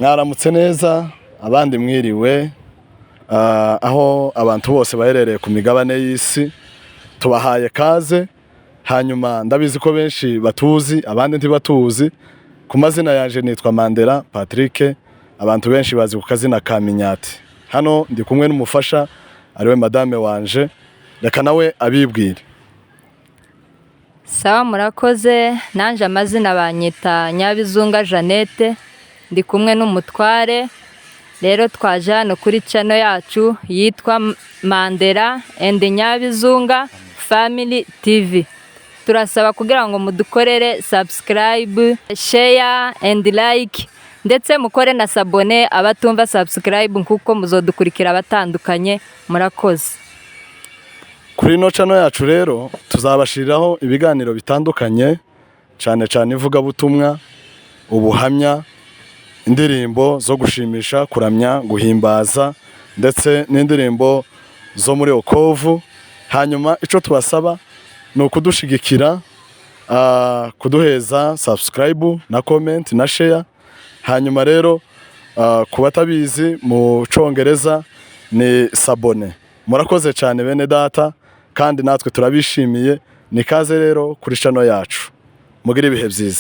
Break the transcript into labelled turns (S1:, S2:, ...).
S1: Mwaramutse neza abandi mwiriwe aho abantu bose baherereye ku migabane y'isi tubahaye kaze. Hanyuma ndabizi ko benshi batuzi abandi ntibatuzi. Ku mazina yaje nitwa Mandela Patrick, abantu benshi bazi ku kazina ka Minyati. Hano ndi kumwe n'umufasha ariwe madame wanje, reka nawe abibwire.
S2: Sawa murakoze, nanje amazina banyita Nyabizunga Jeannette, ndi kumwe n'umutware. Rero twaje hano kuri channel yacu yitwa Mandela and Nyabizunga Family TV. Turasaba kugira ngo mudukorere subscribe, share and like, ndetse mukore na sabone abatumva subscribe nkuko muzodukurikira abatandukanye. Murakoze.
S1: Kuri no channel yacu rero tuzabashiriraho ibiganiro bitandukanye, cyane cyane ivuga butumwa, ubuhamya, indirimbo zo gushimisha, kuramya, guhimbaza, ndetse n'indirimbo zo muri okovu. Hanyuma ico tubasaba no kudushigikira, kuduheza subscribe na comment na share. Hanyuma rero kubatabizi mu Congereza ni sabone. Murakoze cyane bene data, kandi natwe turabishimiye. Ni kaze rero kuri channel yacu, mugire ibihe byiza.